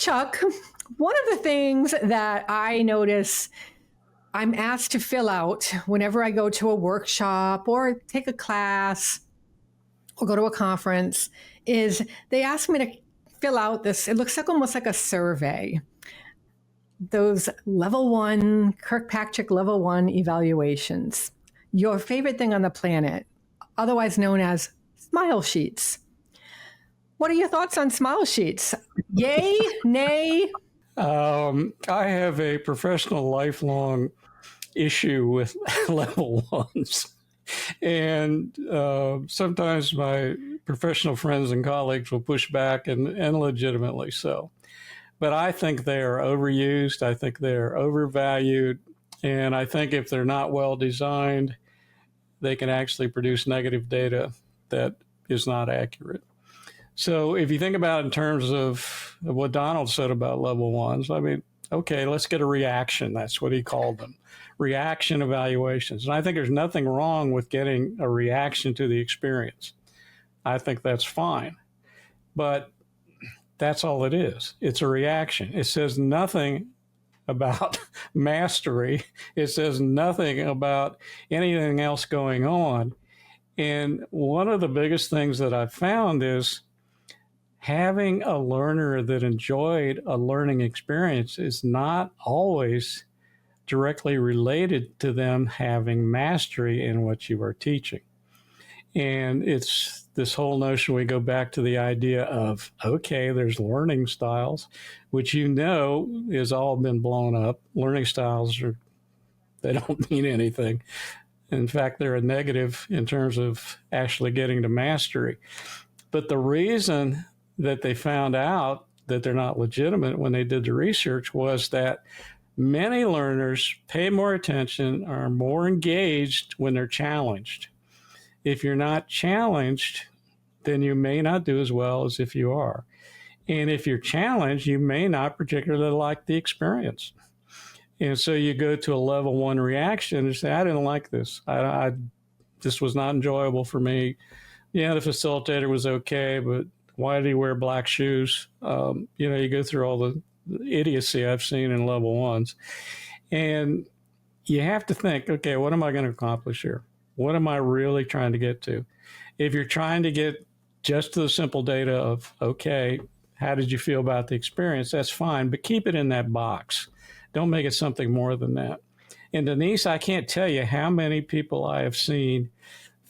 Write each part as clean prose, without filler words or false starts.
Chuck, one of the things that I notice I'm asked to fill out whenever I go to a workshop or take a class or go to a conference is they ask me to fill out this, it looks like almost like a survey. Those level 1, Kirkpatrick level 1 evaluations. Your favorite thing on the planet, otherwise known as smile sheets. What are your thoughts on smile sheets? Yay, nay? I have a professional lifelong issue with level ones. And sometimes my professional friends and colleagues will push back, and legitimately so. But I think they are overused. I think they are overvalued. And I think if they're not well designed, they can actually produce negative data that is not accurate. So if you think about it in terms of what Donald said about level ones, I mean, okay, let's get a reaction. That's what he called them. Reaction evaluations. And I think there's nothing wrong with getting a reaction to the experience. I think that's fine. But that's all it is. It's a reaction. It says nothing about mastery. It says nothing about anything else going on. And one of the biggest things that I've found is having a learner that enjoyed a learning experience is not always directly related to them having mastery in what you are teaching. And it's this whole notion, we go back to the idea of, okay, there's learning styles, which has all been blown up. Learning styles they don't mean anything. In fact, they're a negative in terms of actually getting to mastery. But the reason that they found out that they're not legitimate when they did the research was that many learners pay more attention, are more engaged when they're challenged. If you're not challenged, then you may not do as well as if you are. And if you're challenged, you may not particularly like the experience. And so you go to a level 1 reaction and say, I didn't like this. This was not enjoyable for me. Yeah, the facilitator was okay, but why did he wear black shoes? You go through all the idiocy I've seen in level 1s. And you have to think, okay, what am I going to accomplish here? What am I really trying to get to? If you're trying to get just to the simple data of, okay, how did you feel about the experience? That's fine, but keep it in that box. Don't make it something more than that. And Denise, I can't tell you how many people I have seen,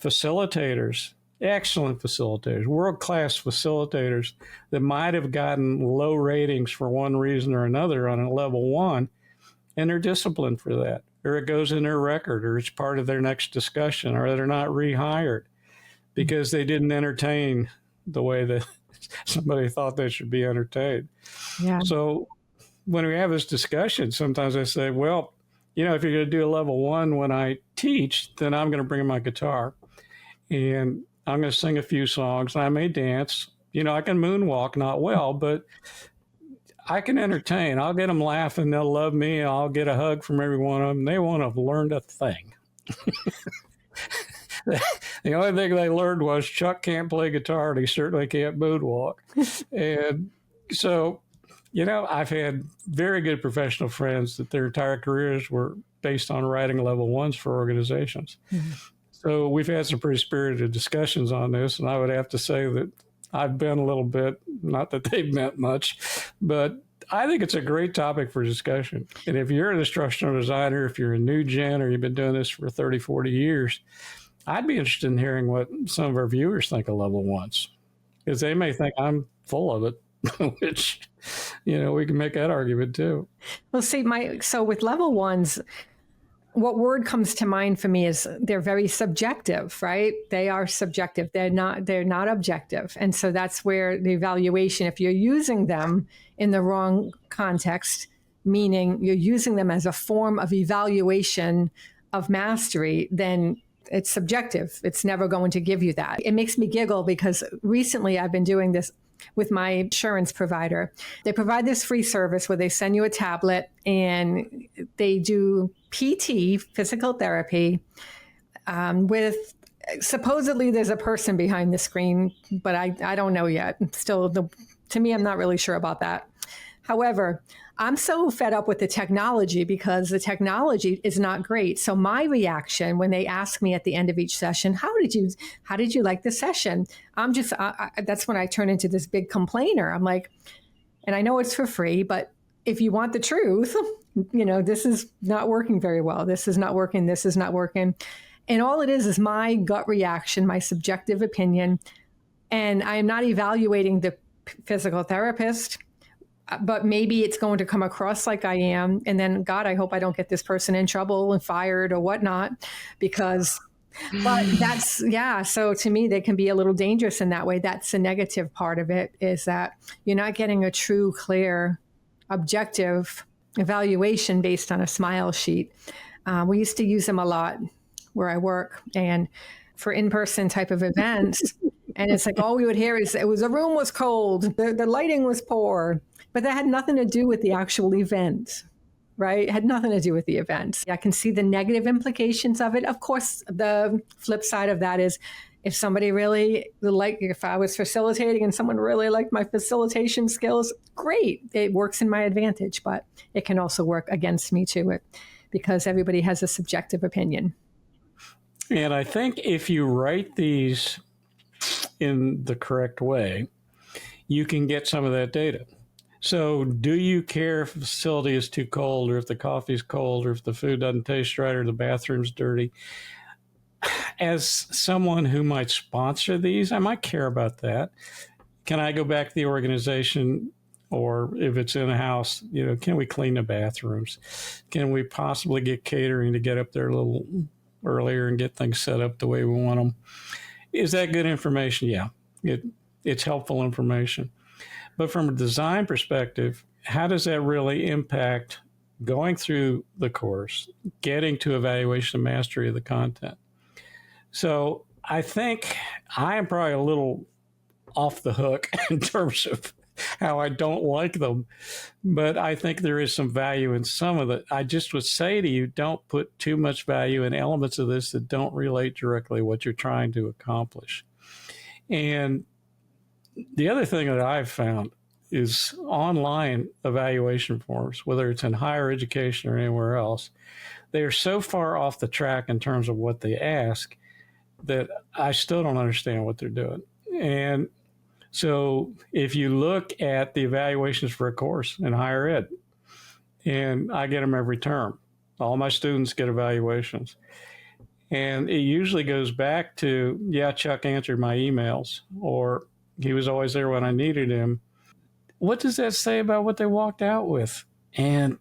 facilitators, excellent facilitators, world-class facilitators that might have gotten low ratings for one reason or another on a level 1, and they're disciplined for that, or it goes in their record, or it's part of their next discussion, or they're not rehired because they didn't entertain the way that somebody thought they should be entertained. Yeah. So when we have this discussion, sometimes I say, well, if you're going to do a level 1 when I teach, then I'm going to bring my guitar and I'm going to sing a few songs. I may dance. I can moonwalk, not well, but I can entertain. I'll get them laughing. They'll love me. I'll get a hug from every one of them. They won't have learned a thing. The only thing they learned was Chuck can't play guitar and he certainly can't moonwalk. And so, I've had very good professional friends that their entire careers were based on writing level 1s for organizations. Mm-hmm. So we've had some pretty spirited discussions on this, and I would have to say that I've been a little bit, not that they've meant much, but I think it's a great topic for discussion. And if you're an instructional designer, if you're a new gen, or you've been doing this for 30, 40 years, I'd be interested in hearing what some of our viewers think of level 1s, because they may think I'm full of it, which, we can make that argument too. Well, see, so with level 1s, what word comes to mind for me is they're very subjective, right? They are subjective. They're not objective. And so that's where the evaluation, if you're using them in the wrong context, meaning you're using them as a form of evaluation of mastery, then it's subjective. It's never going to give you that. It makes me giggle because recently I've been doing this with my insurance provider. They provide this free service where they send you a tablet and they do PT, physical therapy, with supposedly there's a person behind the screen, but I don't know yet. Still, to me, I'm not really sure about that. However, I'm so fed up with the technology because the technology is not great. So my reaction when they ask me at the end of each session, how did you like the session? That's when I turn into this big complainer. I'm like, and I know it's for free, but if you want the truth, this is not working very well. This is not working. This is not working. And all it is my gut reaction, my subjective opinion. And I am not evaluating the physical therapist, but maybe it's going to come across like I am. And then, God, I hope I don't get this person in trouble and fired or whatnot, but so to me, they can be a little dangerous in that way. That's the negative part of it, is that you're not getting a true, clear, objective evaluation based on a smile sheet. We used to use them a lot where I work and for in-person type of events. And it's like, all we would hear is the room was cold, the lighting was poor, but that had nothing to do with the actual event, right? It had nothing to do with the event. I can see the negative implications of it. Of course, the flip side of that is if somebody really if I was facilitating and someone really liked my facilitation skills, great. It works in my advantage, but it can also work against me too, because everybody has a subjective opinion. And I think if you write these in the correct way, you can get some of that data. So do you care if the facility is too cold, or if the coffee's cold, or if the food doesn't taste right, or the bathroom's dirty? As someone who might sponsor these, I might care about that. Can I go back to the organization, or if it's in a house, can we clean the bathrooms? Can we possibly get catering to get up there a little earlier and get things set up the way we want them? Is that good information? Yeah, it's helpful information. But from a design perspective, how does that really impact going through the course, getting to evaluation and mastery of the content? So I think I am probably a little off the hook in terms of how I don't like them, but I think there is some value in some of it. I just would say to you, don't put too much value in elements of this that don't relate directly to what you're trying to accomplish. And the other thing that I've found is online evaluation forms, whether it's in higher education or anywhere else, they are so far off the track in terms of what they ask that I still don't understand what they're doing. And so if you look at the evaluations for a course in higher ed, and I get them every term, all my students get evaluations. And it usually goes back to, yeah, Chuck answered my emails, or he was always there when I needed him. What does that say about what they walked out with? And,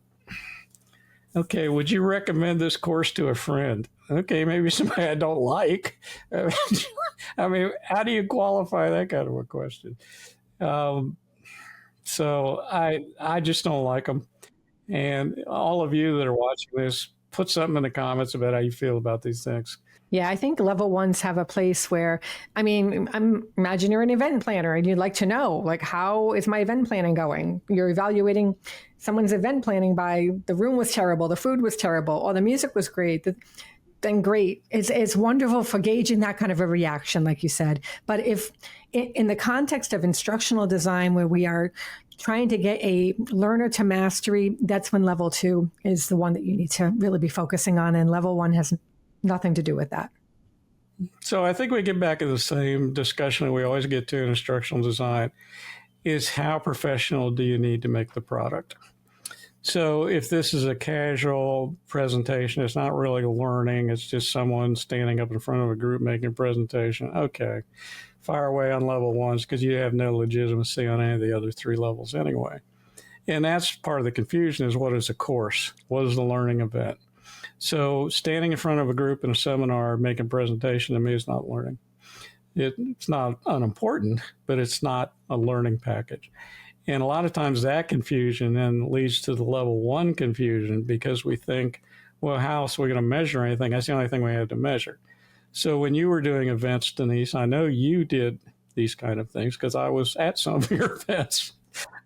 okay, would you recommend this course to a friend? Okay, maybe somebody I don't like. I mean, how do you qualify that kind of a question? So I just don't like them. And all of you that are watching this, put something in the comments about how you feel about these things. Yeah, I think level ones have a place where, imagine you're an event planner and you'd like to know, like, how is my event planning going? You're evaluating someone's event planning by the room was terrible, the food was terrible, or the music was great. Then great. It's wonderful for gauging that kind of a reaction, like you said. But if in the context of instructional design, where we are trying to get a learner to mastery, that's when level 2 is the one that you need to really be focusing on. And level 1 has nothing to do with that. So I think we get back to the same discussion that we always get to in instructional design, is how professional do you need to make the product? So if this is a casual presentation, it's not really learning, it's just someone standing up in front of a group making a presentation, okay, fire away on level 1s, because you have no legitimacy on any of the other 3 levels anyway. And that's part of the confusion, is what is a course? What is the learning event? So standing in front of a group in a seminar making a presentation, to me, is not learning. It's not unimportant, but it's not a learning package. And a lot of times that confusion then leads to the level 1 confusion, because we think, well, how else are we going to measure anything? That's the only thing we have to measure. So when you were doing events, Denise, I know you did these kind of things because I was at some of your events.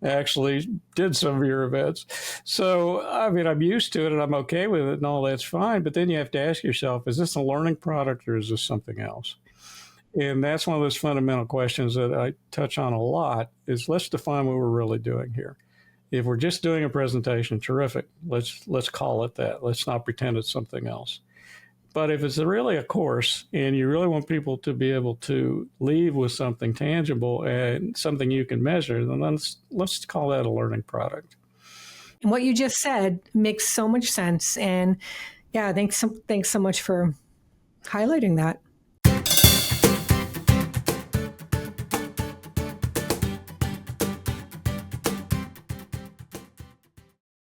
I actually did some of your events. So, I'm used to it and I'm okay with it and all that's fine. But then you have to ask yourself, is this a learning product or is this something else? And that's one of those fundamental questions that I touch on a lot, is let's define what we're really doing here. If we're just doing a presentation, terrific. Let's call it that. Let's not pretend it's something else. But if it's really a course and you really want people to be able to leave with something tangible and something you can measure, then let's call that a learning product. And what you just said makes so much sense. And yeah, thanks so much for highlighting that.